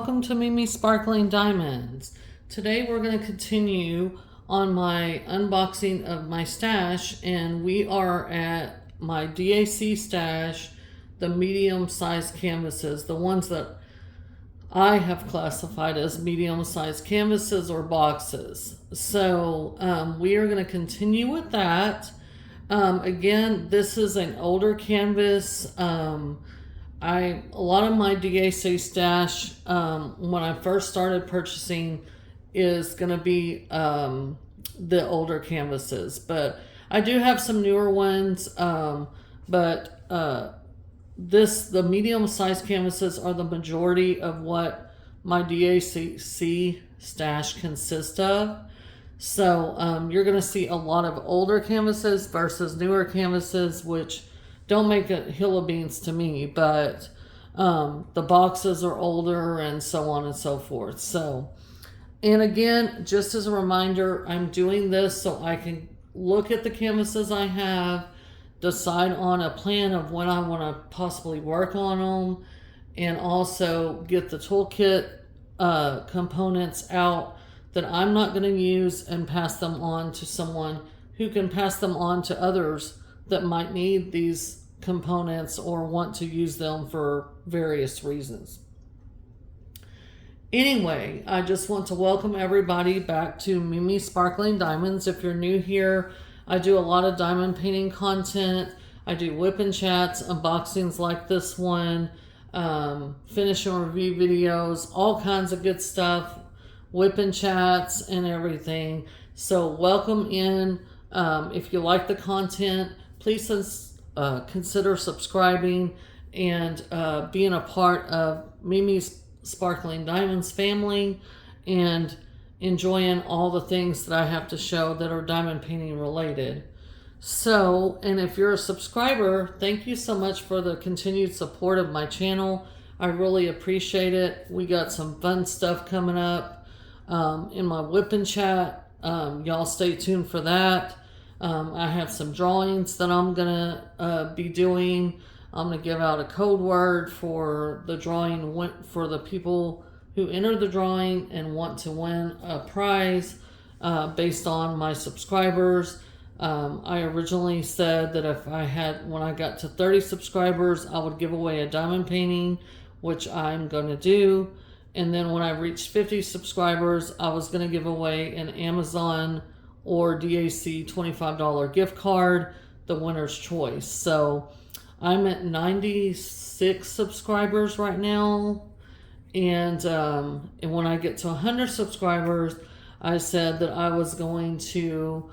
welcome to Mimi Sparkling Diamonds. Today we're going to continue on my unboxing of my stash, and we are at my DAC stash, the medium-sized canvases, the ones that I have classified as medium-sized canvases or boxes. So we are going to continue with that. Again, this is an older canvas. A lot of my DAC stash, when I first started purchasing, is going to be the older canvases. But I do have some newer ones, but the medium-sized canvases are the majority of what my DAC stash consists of. So you're going to see a lot of older canvases versus newer canvases, which don't make a hill of beans to me, but the boxes are older and so on and so forth. So, and again, just as a reminder, I'm doing this so I can look at the canvases I have, decide on a plan of when I want to possibly work on them, and also get the toolkit components out that I'm not going to use and pass them on to someone who can pass them on to others that might need these components or want to use them for various reasons. Anyway, I just want to welcome everybody back to Mimi Sparkling Diamonds. If you're new here, I do a lot of diamond painting content. I do whip and chats, unboxings like this one, finish and review videos, all kinds of good stuff, whip and chats and everything. So welcome in. If you like the content, please consider subscribing and being a part of Mimi's Sparkling Diamonds family and enjoying all the things that I have to show that are diamond painting related. So, and if you're a subscriber, thank you so much for the continued support of my channel. I really appreciate it. We got some fun stuff coming up in my whip and chat. Y'all stay tuned for that. I have some drawings that I'm gonna be doing. I'm gonna give out a code word for the drawing, for the people who enter the drawing and want to win a prize based on my subscribers. I originally said that when I got to 30 subscribers, I would give away a diamond painting, which I'm gonna do. And then when I reached 50 subscribers, I was gonna give away an Amazon or DAC $25 gift card, the winner's choice. So I'm at 96 subscribers right now. And when I get to 100 subscribers, I said that I was going to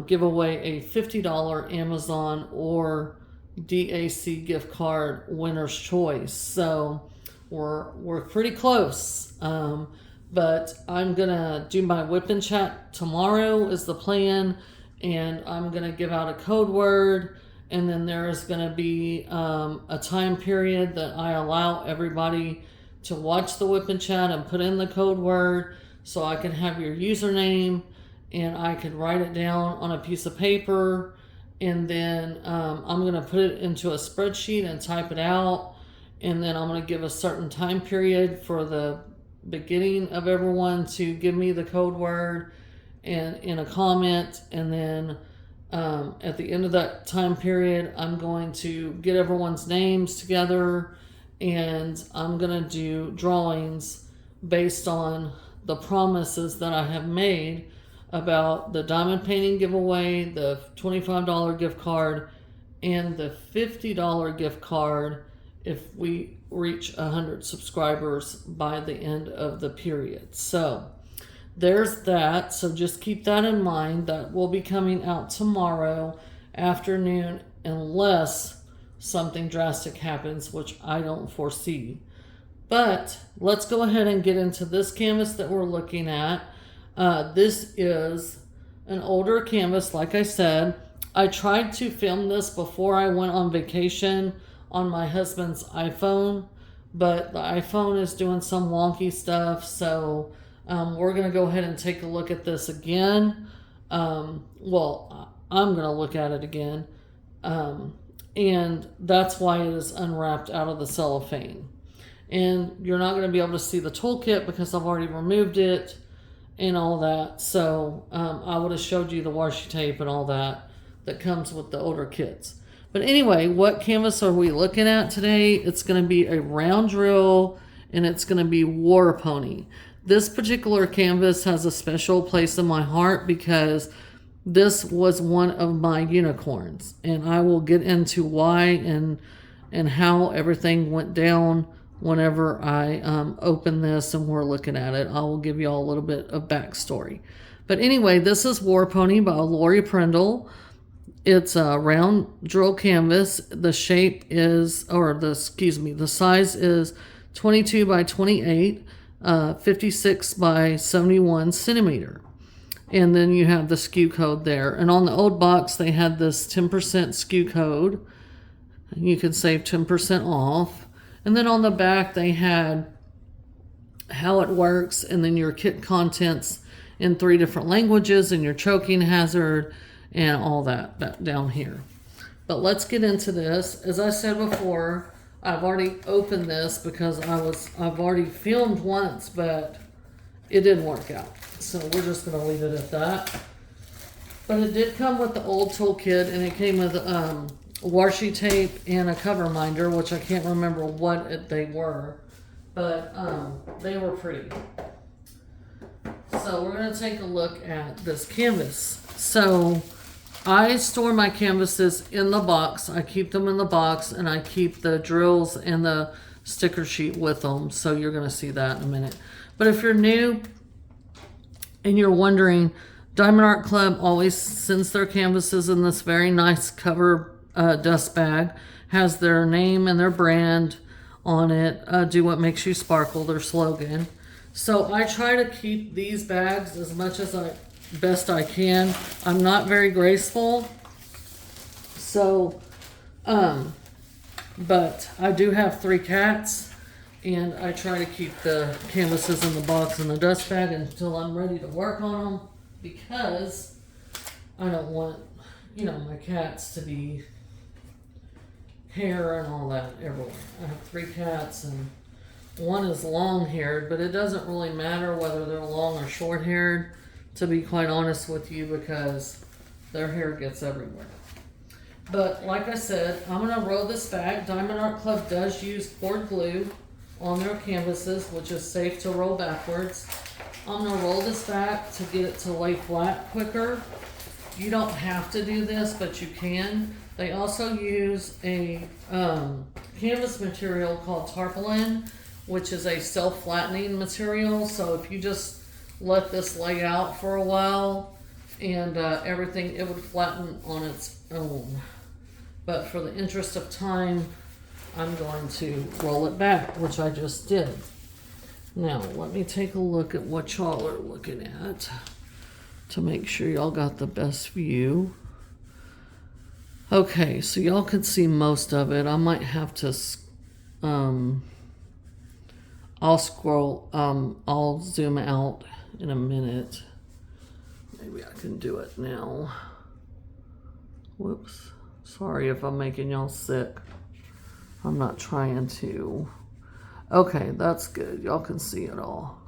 give away a $50 Amazon or DAC gift card winner's choice. So we're pretty close. But I'm gonna do my whip and chat tomorrow is the plan, and I'm gonna give out a code word, and then there's gonna be a time period that I allow everybody to watch the whip and chat and put in the code word, so I can have your username and I can write it down on a piece of paper, and then I'm gonna put it into a spreadsheet and type it out, and then I'm gonna give a certain time period for the beginning of everyone to give me the code word and in a comment, and then at the end of that time period, I'm going to get everyone's names together, and I'm gonna do drawings based on the promises that I have made about the diamond painting giveaway, the $25 gift card, and the $50 gift card if we reach 100 subscribers by the end of the period. So there's that. So just keep that in mind. That will be coming out tomorrow afternoon unless something drastic happens, which I don't foresee. But let's go ahead and get into this canvas that we're looking at. This is an older canvas, like I said. I tried to film this before I went on vacation on my husband's iPhone, but the iPhone is doing some wonky stuff, so we're going to go ahead and take a look at this again. Well, I'm going to look at it again, and that's why it is unwrapped out of the cellophane. And you're not going to be able to see the toolkit because I've already removed it and all that. So I would have showed you the washi tape and all that comes with the older kits. But anyway, what canvas are we looking at today? It's going to be a round drill, and it's going to be War Pony. This particular canvas has a special place in my heart because this was one of my unicorns, and I will get into why and how everything went down whenever I open this and we're looking at it. I will give you all a little bit of backstory. But anyway, this is War Pony by Lori Prindle. It's a round drill canvas. The shape is, the size is 22 by 28, 56 by 71 centimeter. And then you have the SKU code there. And on the old box, they had this 10% SKU code. You could save 10% off. And then on the back, they had how it works, and then your kit contents in 3 different languages, and your choking hazard, and all that down here. But let's get into this. As I said before, I've already opened this because I've already filmed once, but it didn't work out. So we're just going to leave it at that. But it did come with the old toolkit, and it came with washi tape and a cover minder, which I can't remember what they were, but they were pretty. So we're going to take a look at this canvas. So I store my canvases in the box. I keep them in the box, and I keep the drills and the sticker sheet with them. So you're going to see that in a minute. But if you're new and you're wondering, Diamond Art Club always sends their canvases in this very nice cover dust bag. Has their name and their brand on it. Do what makes you sparkle, their slogan. So I try to keep these bags as much as best I can. I'm not very graceful, so but I do have 3 cats, and I try to keep the canvases in the box in the dust bag until I'm ready to work on them, because I don't want, my cats to be hair and all that everywhere. I have 3 cats, and one is long-haired, but it doesn't really matter whether they're long or short-haired, to be quite honest with you, because their hair gets everywhere. But like I said, I'm going to roll this back. Diamond Art Club does use cord glue on their canvases, which is safe to roll backwards. I'm going to roll this back to get it to lay flat quicker. You don't have to do this, but you can. They also use a canvas material called tarpaulin, which is a self-flattening material. So if you just let this lay out for a while and everything, it would flatten on its own. But for the interest of time, I'm going to roll it back, which I just did. Now, let me take a look at what y'all are looking at to make sure y'all got the best view. Okay, so y'all can see most of it. I might have to, I'll zoom out in a minute. Maybe I can do it now. Whoops. Sorry if I'm making y'all sick. I'm not trying to. Okay, that's good. Y'all can see it all.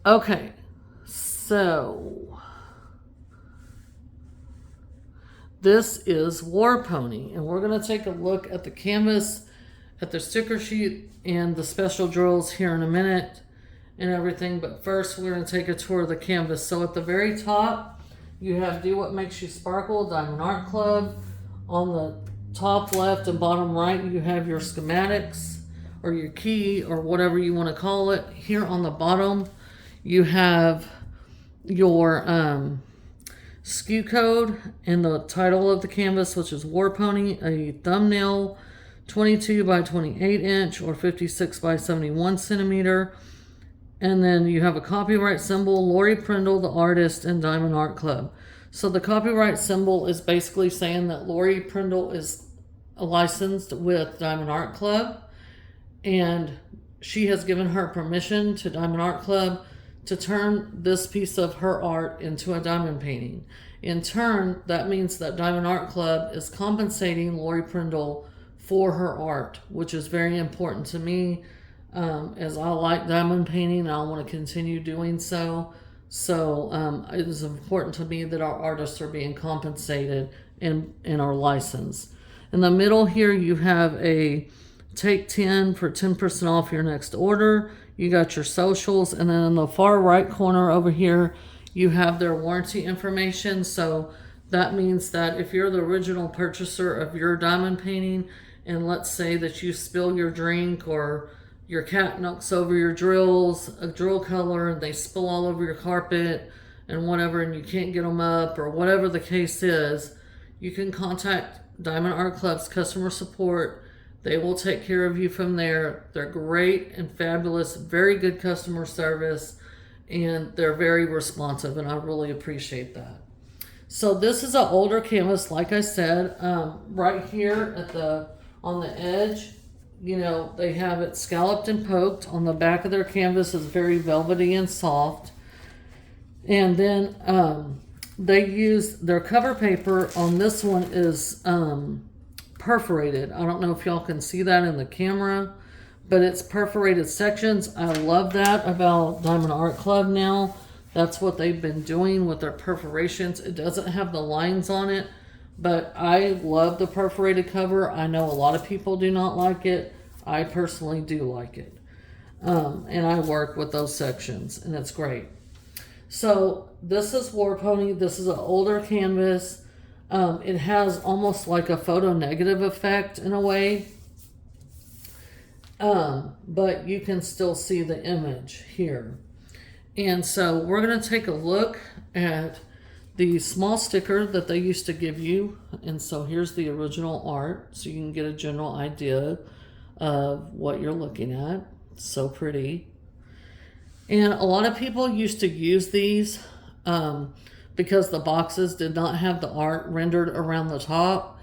Okay, so this is War Pony, and we're going to take a look at the canvas, at the sticker sheet, and the special drills here in a minute and everything. But first, we're going to take a tour of the canvas. So at the very top, you have Do What Makes You Sparkle, Diamond Art Club. On the top left and bottom right, you have your schematics or your key or whatever you want to call it. Here on the bottom, you have your SKU code and the title of the canvas, which is War Pony, a thumbnail, 22 by 28 inch or 56 by 71 centimeter. And then you have a copyright symbol, Lori Prindle, the artist, and Diamond Art Club. So the copyright symbol is basically saying that Lori Prindle is licensed with Diamond Art Club, and she has given her permission to Diamond Art Club to turn this piece of her art into a diamond painting. In turn, that means that Diamond Art Club is compensating Lori Prindle for her art, which is very important to me, as I like diamond painting and I want to continue doing so. So it is important to me that our artists are being compensated and are licensed. In the middle here, you have a take 10 for 10% off your next order. You got your socials, and then in the far right corner over here, you have their warranty information. So that means that if you're the original purchaser of your diamond painting, and let's say that you spill your drink or your cat knocks over your drills, a drill color, and they spill all over your carpet and whatever, and you can't get them up, or whatever the case is, you can contact Diamond Art Club's customer support. They will take care of you from there. They're great and fabulous, very good customer service, and they're very responsive, and I really appreciate that. So this is an older canvas, like I said, right here on the edge. You know, they have it scalloped and poked. On the back of their canvas is very velvety and soft. And then they use their cover paper on this one is perforated. I don't know if y'all can see that in the camera, but it's perforated sections. I love that about Diamond Art Club now. That's what they've been doing with their perforations. It doesn't have the lines on it, but I love the perforated cover. I know a lot of people do not like it. I personally do like it. And I work with those sections, and it's great. So this is War Pony. This is an older canvas. It has almost like a photo negative effect in a way. But you can still see the image here. And so we're going to take a look at the small sticker that they used to give you. And so here's the original art, so you can get a general idea of what you're looking at. So pretty. And a lot of people used to use these because the boxes did not have the art rendered around the top.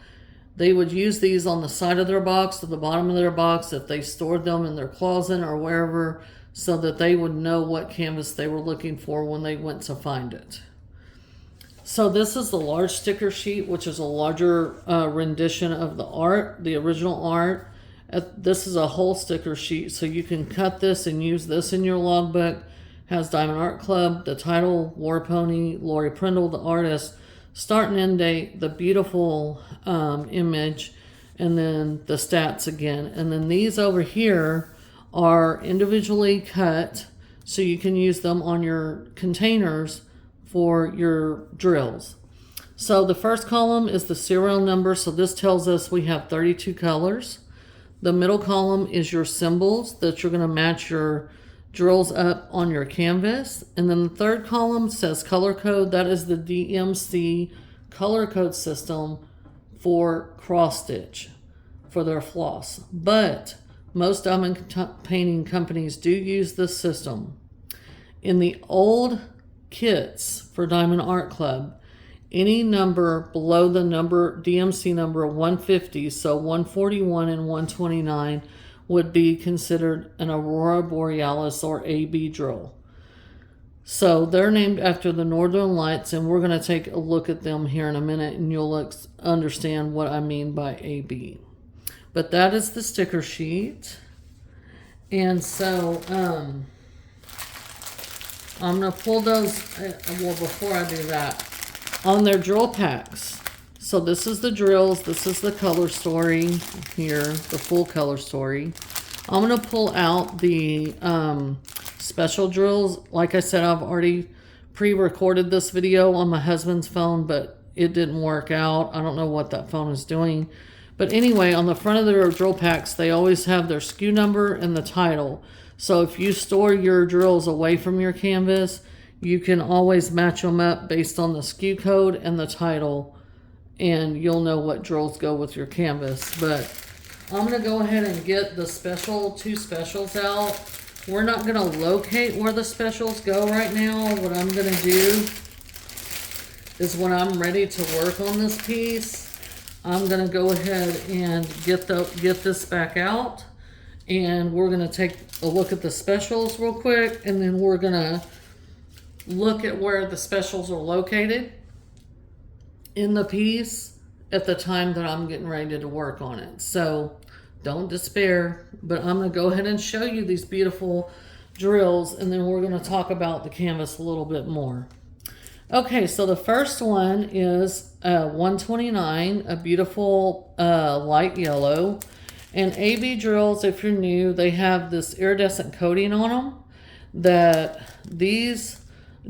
They would use these on the side of their box, or the bottom of their box, if they stored them in their closet or wherever, so that they would know what canvas they were looking for when they went to find it. So this is the large sticker sheet, which is a larger rendition of the art, the original art. This is a whole sticker sheet, so you can cut this and use this in your logbook. Has Diamond Art Club, the title, War Pony, Lori Prindle, the artist, start and end date, the beautiful image, and then the stats again. And then these over here are individually cut, so you can use them on your containers for your drills. So the first column is the serial number, so this tells us we have 32 colors. The middle column is your symbols that you're going to match your drills up on your canvas. And then the third column says color code. That is the DMC color code system for cross stitch for their floss. But most diamond painting companies do use this system. In the old kits for Diamond Art Club, any number below the number DMC number 150, so 141 and 129, would be considered an Aurora Borealis or AB drill. So they're named after the Northern Lights, and we're going to take a look at them here in a minute, and you'll understand what I mean by AB. But that is the sticker sheet. And so I'm going to pull those, well, before I do that, on their drill packs. So this is the drills, this is the color story here, the full color story. I'm going to pull out the special drills. Like I said, I've already pre-recorded this video on my husband's phone, but it didn't work out. I don't know what that phone is doing. But anyway, on the front of their drill packs, they always have their SKU number and the title. So if you store your drills away from your canvas, you can always match them up based on the SKU code and the title, and you'll know what drills go with your canvas. But I'm going to go ahead and get the two specials out. We're not going to locate where the specials go right now. What I'm going to do is when I'm ready to work on this piece, I'm going to go ahead and get this back out, and we're going to take a look at the specials real quick, and then we're going to look at where the specials are located in the piece, at the time that I'm getting ready to work on it. So don't despair, but I'm going to go ahead and show you these beautiful drills, and then we're going to talk about the canvas a little bit more. Okay, so the first one is 129, a beautiful light yellow. And AB drills, if you're new, they have this iridescent coating on them. That these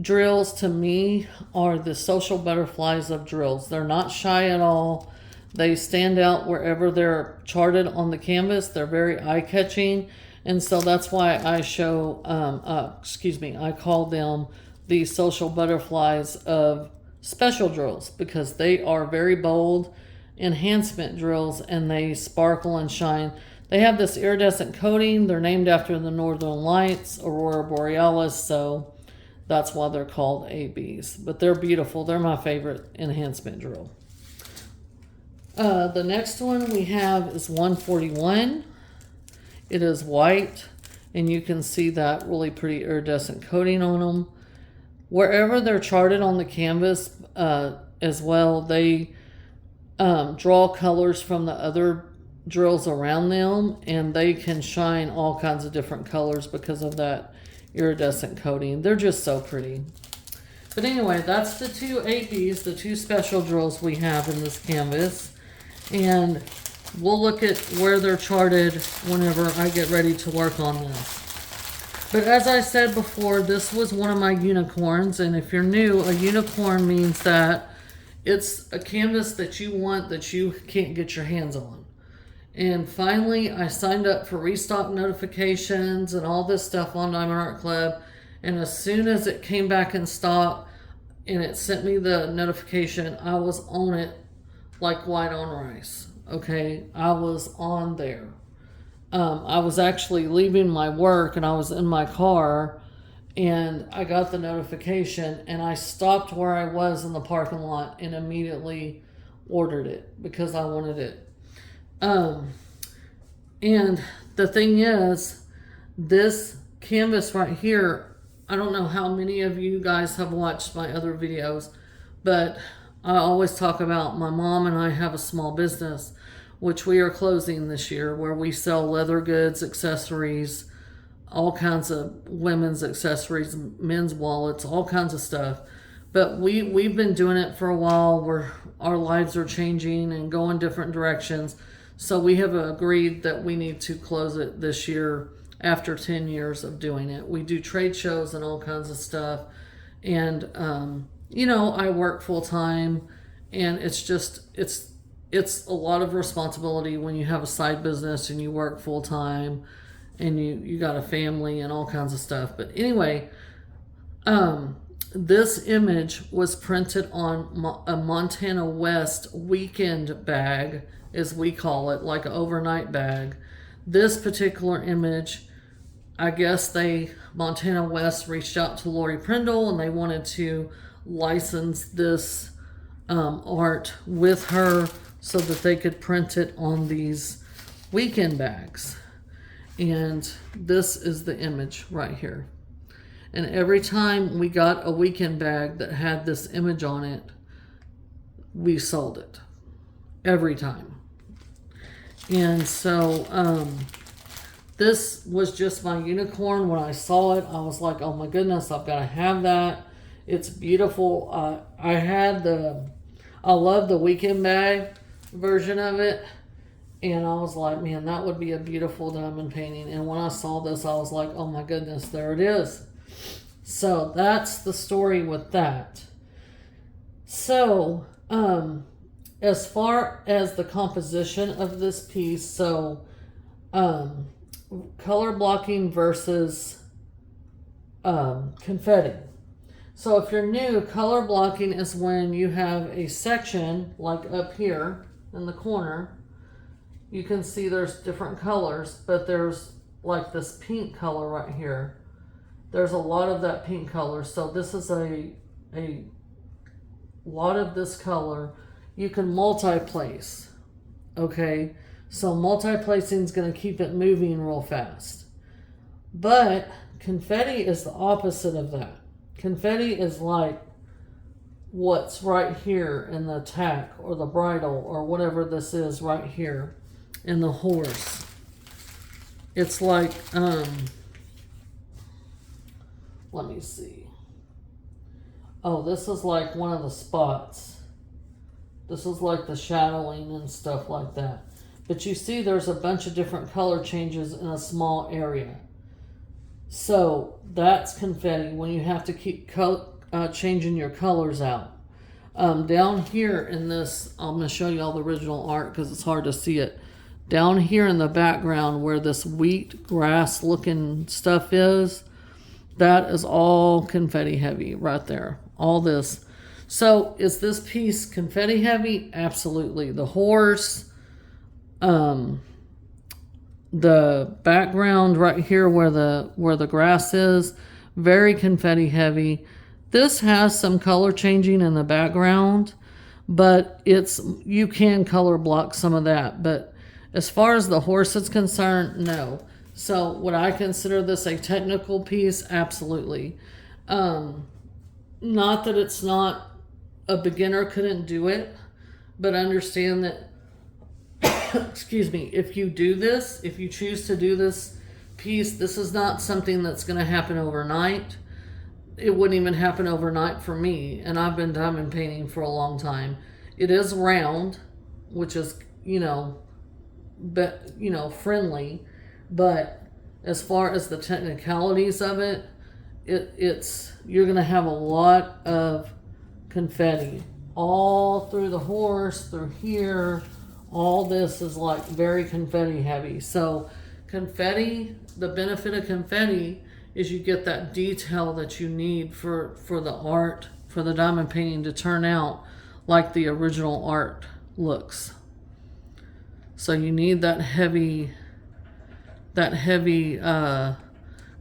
drills, to me, are the social butterflies of drills. They're not shy at all. They stand out wherever they're charted on the canvas. They're very eye-catching. And so that's why I show, I call them the social butterflies of special drills, because they are very bold enhancement drills and they sparkle and shine. They have this iridescent coating. They're named after the Northern Lights, Aurora Borealis, so that's why they're called ABs. But they're beautiful. They're my favorite enhancement drill. The next one we have is 141. It is white, and you can see that really pretty iridescent coating on them. Wherever they're charted on the canvas as well, they draw colors from the other drills around them, and they can shine all kinds of different colors because of that iridescent coating. They're just so pretty. But anyway, that's the two ABs, the two special drills we have in this canvas. And we'll look at where they're charted whenever I get ready to work on this. But as I said before, this was one of my unicorns. And if you're new, a unicorn means that it's a canvas that you want that you can't get your hands on. And finally, I signed up for restock notifications and all this stuff on Diamond Art Club. And as soon as it came back in stock and it sent me the notification, I was on it like white on rice. Okay, I was on there. I was actually leaving my work and I was in my car and I got the notification and I stopped where I was in the parking lot and immediately ordered it because I wanted it. And the thing is, this canvas right here, I don't know how many of you guys have watched my other videos, but I always talk about my mom and I have a small business, which we are closing this year, where we sell leather goods, accessories, all kinds of women's accessories, men's wallets, all kinds of stuff. But we've been doing it for a while, where our lives are changing and going different directions. So we have agreed that we need to close it this year after 10 years of doing it. We do trade shows and all kinds of stuff. And, I work full time, and it's a lot of responsibility when you have a side business and you work full time and you got a family and all kinds of stuff. But anyway, this image was printed on a Montana West weekend bag, as we call it, like an overnight bag. This particular image, I guess Montana West reached out to Lori Prindle and they wanted to license this art with her so that they could print it on these weekend bags. And this is the image right here. And every time we got a weekend bag that had this image on it, we sold it. Every time. And so this was just my unicorn. When I saw it, I was like, oh my goodness, I've got to have that. It's beautiful. I love the weekend bag version of it. And I was like, man, that would be a beautiful diamond painting. And when I saw this, I was like, oh my goodness, there it is. So that's the story with that. So, as far as the composition of this piece, so color blocking versus confetti. So if you're new, color blocking is when you have a section like up here in the corner. You can see there's different colors, but there's like this pink color right here. There's a lot of that pink color. So this is a lot of this color. You can multi-place, okay? So multi-placing is going to keep it moving real fast. But confetti is the opposite of that. Confetti is like what's right here in the tack or the bridle or whatever this is right here in the horse. It's like, let me see. Oh, this is like one of the spots. This is like the shadowing and stuff like that. But you see there's a bunch of different color changes in a small area. So that's confetti when you have to keep changing your colors out. Down here in this, I'm going to show you all the original art because it's hard to see it. Down here in the background where this wheat grass looking stuff is, that is all confetti heavy right there. All this. So is this piece confetti heavy? Absolutely. The horse, the background right here where the grass is, very confetti heavy. This has some color changing in the background, but you can color block some of that. But as far as the horse is concerned, no. So would I consider this a technical piece? Absolutely. Not that it's not, a beginner couldn't do it, but understand that, excuse me, if you do this, if you choose to do this piece, this is not something that's going to happen overnight. It wouldn't even happen overnight for me, and I've been diamond painting for a long time. It is round, which is, friendly, but as far as the technicalities of it, you're going to have a lot of confetti all through the horse, through here. All this is like very confetti heavy. So confetti, the benefit of confetti is you get that detail that you need for the art, for the diamond painting to turn out like the original art looks. So you need that heavy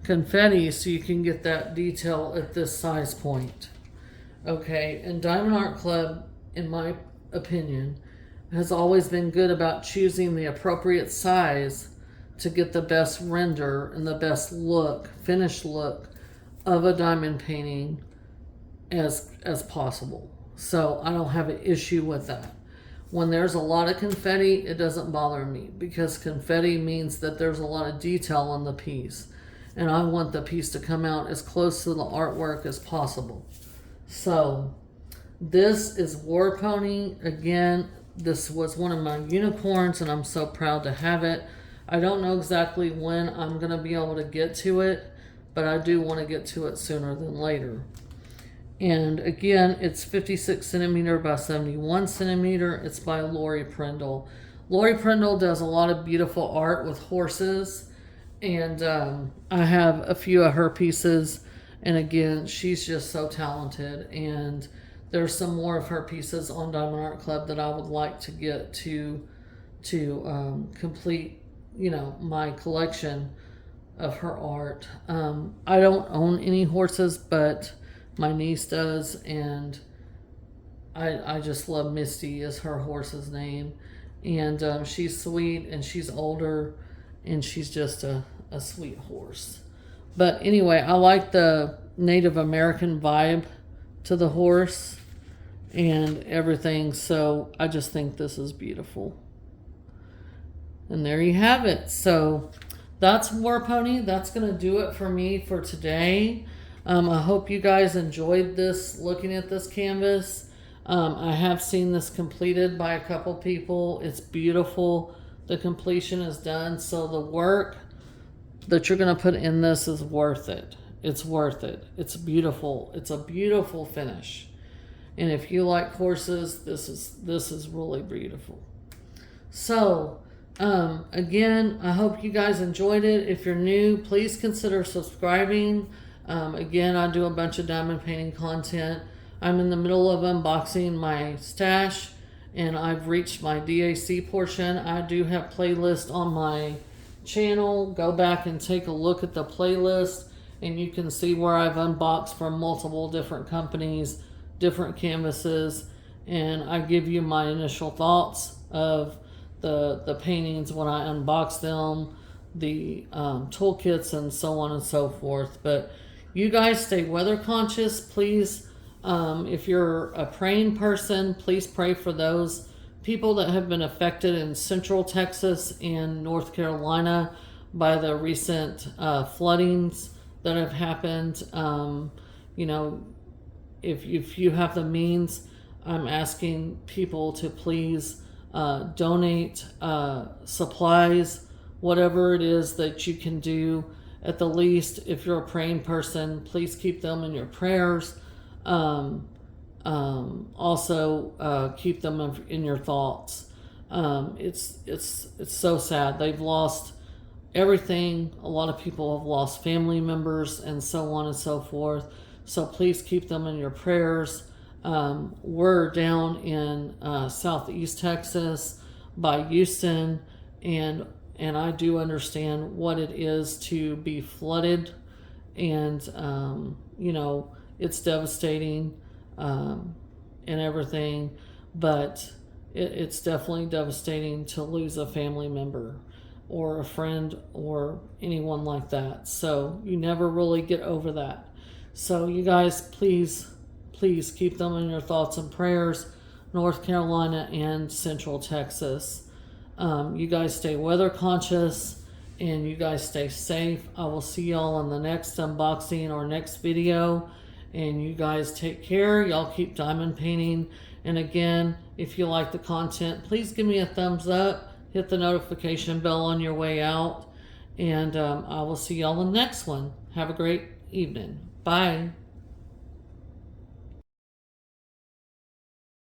confetti so you can get that detail at this size point. Okay, and Diamond Art Club, in my opinion, has always been good about choosing the appropriate size to get the best render and the best look, finished look of a diamond painting as possible. So I don't have an issue with that. When there's a lot of confetti, it doesn't bother me because confetti means that there's a lot of detail in the piece. And I want the piece to come out as close to the artwork as possible. So this is War Pony. Again, this was one of my unicorns and I'm so proud to have it. I don't know exactly when I'm going to be able to get to it, but I do want to get to it sooner than later. And again, it's 56 centimeter by 71 centimeter. It's by Lori Prindle. Lori Prindle does a lot of beautiful art with horses. And I have a few of her pieces. And again, she's just so talented. And there's some more of her pieces on Diamond Art Club that I would like to get to complete, my collection of her art. I don't own any horses, but my niece does, and I just love Misty is her horse's name. And she's sweet, and she's older, and she's just a sweet horse. But anyway, I like the Native American vibe to the horse and everything, so I just think this is beautiful. And there you have it. So that's War Pony. That's going to do it for me for today. I hope you guys enjoyed this, looking at this canvas. I have seen this completed by a couple people. It's beautiful. The completion is done. So the work that you're going to put in this is worth it. It's worth it. It's beautiful. It's a beautiful finish. And if you like horses, this is really beautiful. So, again, I hope you guys enjoyed it. If you're new, please consider subscribing. Again, I do a bunch of diamond painting content. I'm in the middle of unboxing my stash, and I've reached my DAC portion. I do have playlists on my channel. Go back and take a look at the playlist, and you can see where I've unboxed from multiple different companies, different canvases, and I give you my initial thoughts of the paintings when I unbox them, the toolkits, and so on and so forth. But you guys stay weather conscious. Please If you're a praying person, please pray for those people that have been affected in Central Texas and North Carolina by the recent floodings that have happened. You know, if you have the means, I'm asking people to please donate supplies, whatever it is that you can do. At the least, if you're a praying person, please keep them in your prayers. Also, keep them in your thoughts. It's so sad. They've lost everything. A lot of people have lost family members and so on and so forth. So please keep them in your prayers. We're down in southeast Texas by Houston, and I do understand what it is to be flooded, and you know, it's devastating and everything, but it's definitely devastating to lose a family member or a friend or anyone like that. So you never really get over that. So you guys, please keep them in your thoughts and prayers, North Carolina and Central Texas. You guys stay weather conscious and you guys stay safe. I will see y'all in the next unboxing or next video. And you guys take care. Y'all keep diamond painting. And again, if you like the content, please give me a thumbs up. Hit the notification bell on your way out. And I will see y'all in the next one. Have a great evening. Bye.